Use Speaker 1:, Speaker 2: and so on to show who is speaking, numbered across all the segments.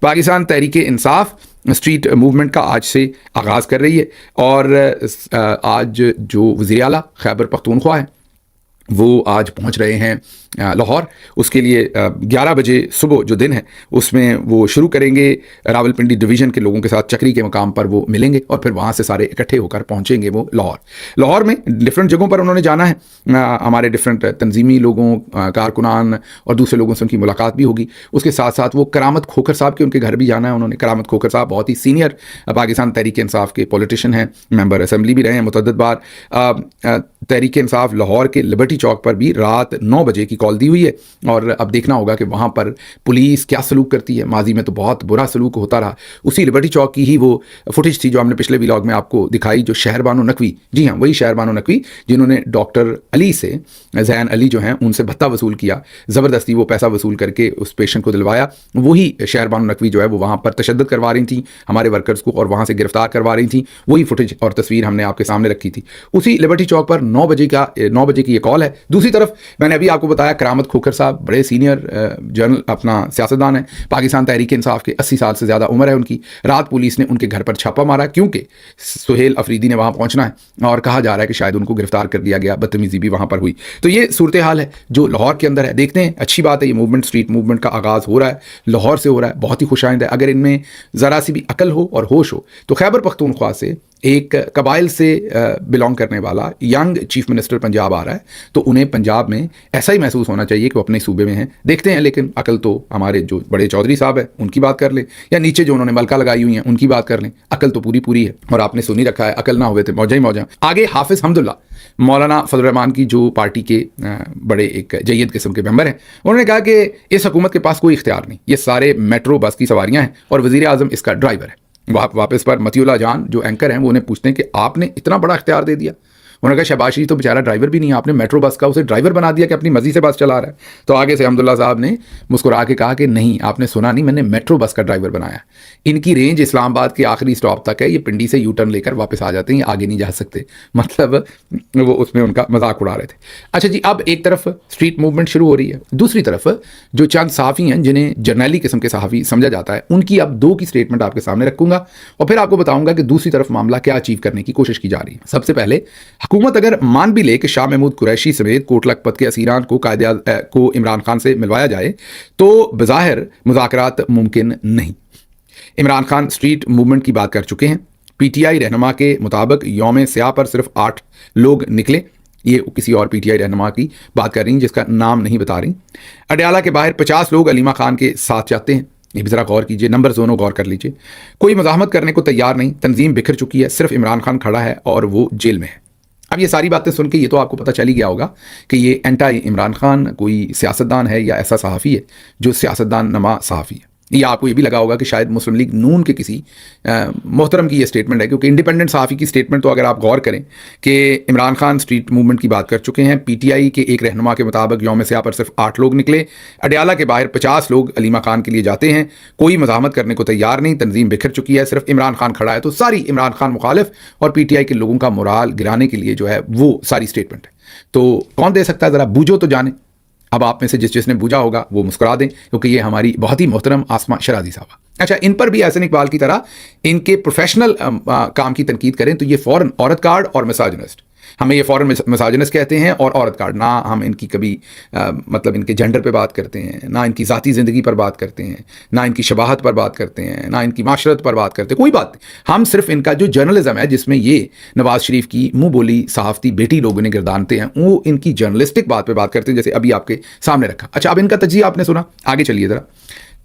Speaker 1: Pakistan Tehreek Insaf street movement का आज से आगाज़ कर रही है और आज जो वज़ीर आला खैबर पख्तूनख्वा है वो आज पहुंच रहे हैं लाहौर। उसके लिए 11 बजे सुबह जो दिन है उसमें वो शुरू करेंगे, रावलपिंडी डिवीज़न के लोगों के साथ चक्री के मकाम पर वो मिलेंगे और फिर वहाँ से सारे इकट्ठे होकर पहुँचेंगे वो लाहौर में डिफरेंट जगहों पर उन्होंने जाना है। हमारे डिफरेंट तंजीमी लोगों, कारकुनान और दूसरे लोगों से उनकी मुलाकात भी होगी। उसके साथ साथ वो करामत खोखर साहब के उनके घर भी जाना है उन्होंने। करामत खोखर साहब बहुत ही सीनियर पाकिस्तान तहरीक इंसाफ के पॉलिटिशियन हैं, मेंबर असम्बली भी रहे हैं मुतअद्दिद बार। तहरीक इंसाफ लाहौर के लिबर्टी चौक पर भी रात 9 बजे की कॉल दी हुई है और अब देखना होगा कि वहाँ पर पुलिस क्या सलूक करती है। माजी में तो बहुत बुरा सलूक होता रहा। उसी लिबर्टी चौक की ही वो फुटेज थी जो हमने पिछले व्लॉग में आपको दिखाई, जो शहरबानो नकवी, जी हाँ वही शहरबानो नकवी जिन्होंने डॉक्टर अली से, जैन अली जो हैं उनसे भत्ता वसूल किया, ज़बरदस्ती वो पैसा वसूल करके उस पेशेंट को दिलवाया। वही शहरबानो नकवी जो है वो वहाँ पर तशद्दुद करवा रही थी हमारे वर्कर्स को और वहाँ से गिरफ्तार करवा रही थी। वही फुटेज और तस्वीर हमने आपके सामने रखी थी। उसी लिबर्टी चौक पर 9 बजे की ये कॉल है। दूसरी तरफ मैंने अभी आपको बताया करामत खोखर साहब बड़े सीनियर जर्नल अपना सियासतदान है, पाकिस्तान तहरीक इंसाफ के, 80 साल से ज़्यादा उम्र है उनकी। रात पुलिस ने उनके घर पर छापा मारा क्योंकि सुहेल अफरीदी ने वहाँ पहुँचना है और कहा जा रहा है कि शायद उनको गिरफ्तार कर दिया गया, बदतमीजी भी वहाँ पर हुई। तो ये सूरत हाल है जो लाहौर के अंदर है। देखते हैं, अच्छी बात है ये मूवमेंट, स्ट्रीट मूवमेंट का आगाज़ हो रहा है, लाहौर से हो रहा है, बहुत ही खुशाइंद है। अगर इनमें ज़रा सी भी अकल हो और होश हो तो खैबर पख्तूनख्वा से एक कबाइल से बिलोंग करने वाला यंग चीफ मिनिस्टर पंजाब आ रहा है तो उन्हें पंजाब में ऐसा ही महसूस होना चाहिए कि वो अपने सूबे में हैं। देखते हैं, लेकिन अकल तो हमारे जो बड़े चौधरी साहब हैं उनकी बात कर लें या नीचे जो उन्होंने मलका लगाई हुई हैं उनकी बात कर लें। अकल तो पूरी है और आपने सुनी रखा है, अकल ना हुए थे मौजा ही मौजा। आगे हाफिज़ हमदुल्ला मौलाना फजल रहमान की जो पार्टी के बड़े एक जय्यद किस्म के मेंबर हैं, उन्होंने कहा कि इस हुकूमत के पास कोई इख्तियार नहीं, ये सारे मेट्रो बस की सवारियाँ हैं और वज़ीर आज़म इसका ड्राइवर है। वापस पर मतियुल्लाह जान जो एंकर हैं वो उन्हें पूछते हैं कि आपने इतना बड़ा इख्तियार दे दिया। उन्होंने कहा शहबाज शरीफ तो बेचारा ड्राइवर भी नहीं है, आपने मेट्रो बस का उसे ड्राइवर बना दिया कि अपनी मर्जी से बस चला रहा है। तो आगे से हमदुल्ला साहब ने मुस्कुरा के कहा कि नहीं, आपने सुना नहीं, मैंने मेट्रो बस का ड्राइवर बनाया। इनकी रेंज इस्लामाबाद के आखिरी स्टॉप तक है, ये पिंडी से यू टर्न लेकर वापस आ जाते हैं, ये आगे नहीं जा सकते। मतलब वो उसमें उनका मजाक उड़ा रहे थे। अच्छा जी, अब एक तरफ स्ट्रीट मूवमेंट शुरू हो रही है, दूसरी तरफ जो चंद सहाफ़ी हैं जिन्हें जर्नैली किस्म के सहाफ़ी समझा जाता है, उनकी अब 2 की स्टेटमेंट आपके सामने रखूंगा और फिर आपको बताऊंगा कि दूसरी तरफ मामला क्या अचीव करने की कोशिश की जा रही है। सबसे पहले हुकूमत अगर मान भी ले कि शाह महमूद कुरैशी समेत कोट लखपत के असीरान को इमरान खान से मिलवाया जाए तो बज़ाहिर मुज़ाकरात मुमकिन नहीं। इमरान खान स्ट्रीट मूवमेंट की बात कर चुके हैं। पीटीआई रहनुमा के मुताबिक यौम स्याह पर सिर्फ 8 लोग निकले। ये किसी और पीटीआई रहनुमा की बात कर रही हैं जिसका नाम नहीं बता रही। अडयाला के बाहर 50 लोग अलीमा खान के साथ जाते हैं। ये भी ज़रा गौर कीजिए, नंबर दोनों गौर कर लीजिए। कोई मज़ाहमत करने को तैयार नहीं, तंजीम बिखर चुकी है, सिर्फ इमरान खान खड़ा है और वो जेल में है। अब ये सारी बातें सुन के ये तो आपको पता चल ही गया होगा कि ये एंटी इमरान खान कोई सियासतदान है या ऐसा सहाफ़ी है जो सियासतदान नमा सहाफ़ी है। या आपको ये भी लगा होगा कि शायद मुस्लिम लीग नून के किसी मोहतरम की ये स्टेटमेंट है, क्योंकि इंडिपेंडेंट सहाफ़ी की स्टेटमेंट तो अगर आप गौर करें कि इमरान खान स्ट्रीट मूवमेंट की बात कर चुके हैं। पीटीआई के एक रहनुमा के मुताबिक यौम स्याह पर सिर्फ 8 लोग निकले। अडयाला के बाहर 50 लोग अलीमा खान के लिए जाते हैं। कोई मज़ाहमत करने को तैयार नहीं, तंजीम बिखर चुकी है, सिर्फ इमरान खान खड़ा है। तो सारी इमरान खान मुखालिफ और पीटीआई के लोगों का मोराल गिराने के लिए जो है वो सारी स्टेटमेंट है। तो कौन दे सकता है, ज़रा बूझो तो जाने। अब आप में से जिसने बूझा होगा वो मुस्कुरा दें, क्योंकि ये हमारी बहुत ही मोहतरम आसमा शरादी साहबा। अच्छा, इन पर भी एहसन इकबाल की तरह इनके प्रोफेशनल काम की तनकीद करें तो ये फ़ौरन औरत कार्ड और मिसाजिनिस्ट, हमें ये फ़ौरन मिसाजिनिस्ट कहते हैं और औरत कार्ड। ना हम इनकी कभी मतलब इनके जेंडर पे बात करते हैं, ना इनकी ज़ाती ज़िंदगी पर बात करते हैं, ना इनकी शबाहत पर बात करते हैं, ना इनकी माशरत पर बात करते हैं, कोई बात नहीं। हम सिर्फ इनका जो जर्नलिज्म है जिसमें ये नवाज शरीफ की मुँह बोली सहाफ़ती बेटी लोगों ने गिरदानते हैं, वो इनकी जर्नलिस्टिक बात पर बात करते हैं, जैसे अभी आपके सामने रखा। अच्छा, अब इनका तजिया आपने सुना, आगे चलिए ज़रा।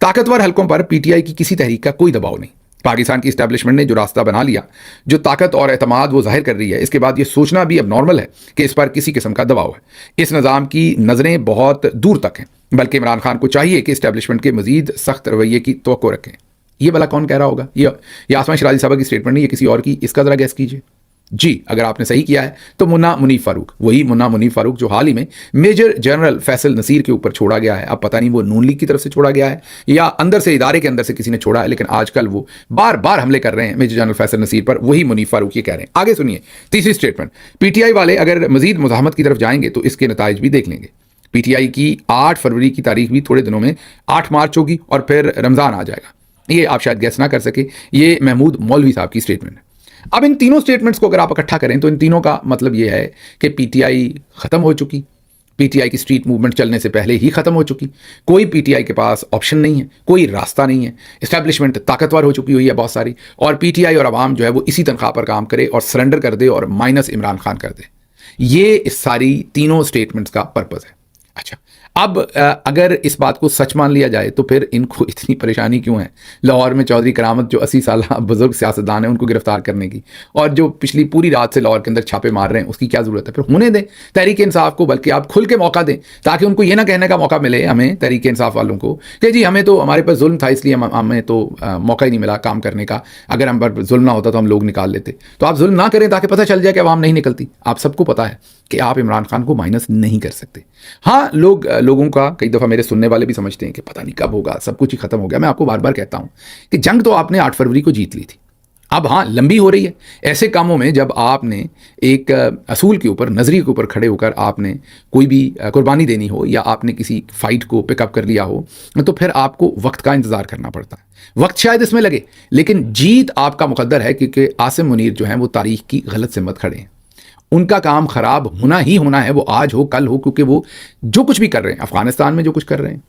Speaker 1: ताकतवर हलकों पर पीटीआई की किसी तहरीक का कोई दबाव नहीं। पाकिस्तान की इस्टेब्लिशमेंट ने जो रास्ता बना लिया, जो ताकत और एतमाद वो जाहिर कर रही है, इसके बाद ये सोचना भी अब नॉर्मल है कि इस पर किसी किस्म का दबाव है। इस निज़ाम की नज़रें बहुत दूर तक हैं, बल्कि इमरान खान को चाहिए कि इस्टेब्लिशमेंट के मजीद सख्त रवैये की तवक्को रखें। ये भला कौन कह रहा होगा? ये आसमा शराजी साहब की स्टेटमेंट नहीं, ये किसी और की। इसका ज़रा गैस कीजिए जी। अगर आपने सही किया है तो मुन्ना मुनीफ फारूक, वही मुन्ना मुनीफ फारूक जो हाल ही में मेजर जनरल फैसल नसीर के ऊपर छोड़ा गया है। अब पता नहीं वो नून लीग की तरफ से छोड़ा गया है या अंदर से इदारे के अंदर से किसी ने छोड़ा है, लेकिन आजकल वो बार बार हमले कर रहे हैं मेजर जनरल फैसल नसीर पर। वही मुनीफ फारूक ये कह रहे हैं। आगे सुनिए तीसरी स्टेटमेंट। पीटीआई वाले अगर मजीद मुज़ाहमत की तरफ जाएंगे तो इसके नताइज भी देख लेंगे। पीटीआई की 8 फरवरी की तारीख भी थोड़े दिनों में 8 मार्च होगी और फिर रमज़ान आ जाएगा। یہ آپ شاید گیس نہ کر سکے، یہ محمود مولوی صاحب کی اسٹیٹمنٹ ہے۔ اب ان تینوں اسٹیٹمنٹس کو اگر آپ اکٹھا کریں تو ان تینوں کا مطلب یہ ہے کہ پی ٹی آئی ختم ہو چکی، پی ٹی آئی کی اسٹریٹ موومنٹ چلنے سے پہلے ہی ختم ہو چکی، کوئی پی ٹی آئی کے پاس آپشن نہیں ہے، کوئی راستہ نہیں ہے، اسٹیبلشمنٹ طاقتور ہو چکی ہوئی ہے بہت ساری، اور پی ٹی آئی اور عوام جو ہے وہ اسی تنخواہ پر کام کرے اور سرنڈر کر دے اور مائنس عمران خان کر دے۔ یہ اس ساری تینوں اسٹیٹمنٹس کا پرپز ہے۔ اچھا، اب اگر اس بات کو سچ مان لیا جائے تو پھر ان کو اتنی پریشانی کیوں ہے لاہور میں چودھری کرامت جو 80 سالہ بزرگ سیاستدان ہیں ان کو گرفتار کرنے کی، اور جو پچھلی پوری رات سے لاہور کے اندر چھاپے مار رہے ہیں، اس کی کیا ضرورت ہے؟ پھر ہونے دیں تحریک انصاف کو، بلکہ آپ کھل کے موقع دیں تاکہ ان کو یہ نہ کہنے کا موقع ملے ہمیں تحریک انصاف والوں کو کہ جی ہمیں تو ہمارے پاس ظلم تھا اس لیے ہمیں تو موقع ہی نہیں ملا کام کرنے کا، اگر ہم پر ظلم نہ ہوتا تو ہم لوگ نکال لیتے۔ تو آپ ظلم نہ کریں تاکہ پتہ چل جائے کہ عوام نہیں نکلتی۔ آپ سب کو پتہ ہے کہ آپ عمران خان کو مائنس نہیں کر سکتے۔ ہاں، لوگوں کا کئی دفعہ میرے سننے والے بھی سمجھتے ہیں کہ پتہ نہیں کب ہوگا، سب کچھ ہی ختم ہو گیا۔ میں آپ کو بار بار کہتا ہوں کہ جنگ تو آپ نے 8 فروری کو جیت لی تھی، اب ہاں لمبی ہو رہی ہے۔ ایسے کاموں میں جب آپ نے ایک اصول کے اوپر، نظریے کے اوپر کھڑے ہو کر آپ نے کوئی بھی قربانی دینی ہو یا آپ نے کسی فائٹ کو پک اپ کر لیا ہو تو پھر آپ کو وقت کا انتظار کرنا پڑتا ہے۔ وقت شاید اس میں لگے لیکن جیت آپ کا مقدر ہے، کیونکہ عاصم منیر جو ہیں وہ تاریخ کی غلط سمت کھڑے ہیں۔ ان کا کام خراب ہونا ہی ہونا ہے، وہ آج ہو کل ہو، کیونکہ وہ جو کچھ بھی کر رہے ہیں، افغانستان میں جو کچھ کر رہے ہیں،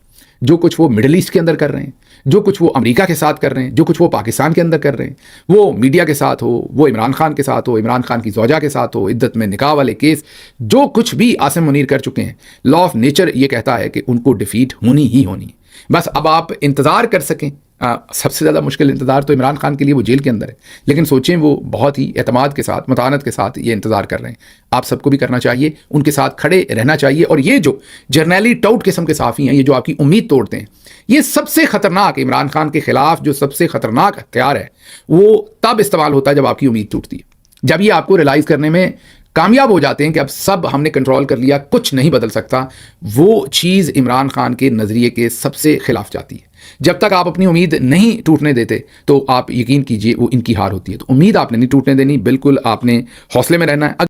Speaker 1: جو کچھ وہ مڈل ایسٹ کے اندر کر رہے ہیں، جو کچھ وہ امریکہ کے ساتھ کر رہے ہیں، جو کچھ وہ پاکستان کے اندر کر رہے ہیں، وہ میڈیا کے ساتھ ہو، وہ عمران خان کے ساتھ ہو، عمران خان کی زوجہ کے ساتھ ہو، عدت میں نکاح والے کیس، جو کچھ بھی عاصم منیر کر چکے ہیں، لا آف نیچر یہ کہتا ہے کہ ان کو ڈیفیٹ ہونی ہی ہونی ہے۔ بس اب آپ انتظار کر سکیں۔ سب سے زیادہ مشکل انتظار تو عمران خان کے لیے وہ جیل کے اندر ہے، لیکن سوچیں وہ بہت ہی اعتماد کے ساتھ، متانت کے ساتھ یہ انتظار کر رہے ہیں۔ آپ سب کو بھی کرنا چاہیے، ان کے ساتھ کھڑے رہنا چاہیے۔ اور یہ جو جرنیلی ٹاؤٹ قسم کے صحافی ہیں، یہ جو آپ کی امید توڑتے ہیں، یہ سب سے خطرناک، عمران خان کے خلاف جو سب سے خطرناک ہتھیار ہے وہ تب استعمال ہوتا ہے جب آپ کی امید ٹوٹتی ہے، جب یہ آپ کو ریلائز کرنے میں کامیاب ہو جاتے ہیں کہ اب سب ہم نے کنٹرول کر لیا، کچھ نہیں بدل سکتا۔ وہ چیز عمران خان کے نظریے کے سب سے خلاف جاتی ہے۔ جب تک آپ اپنی امید نہیں ٹوٹنے دیتے تو آپ یقین کیجئے وہ ان کی ہار ہوتی ہے۔ تو امید آپ نے نہیں ٹوٹنے دینی، بالکل آپ نے حوصلے میں رہنا ہے۔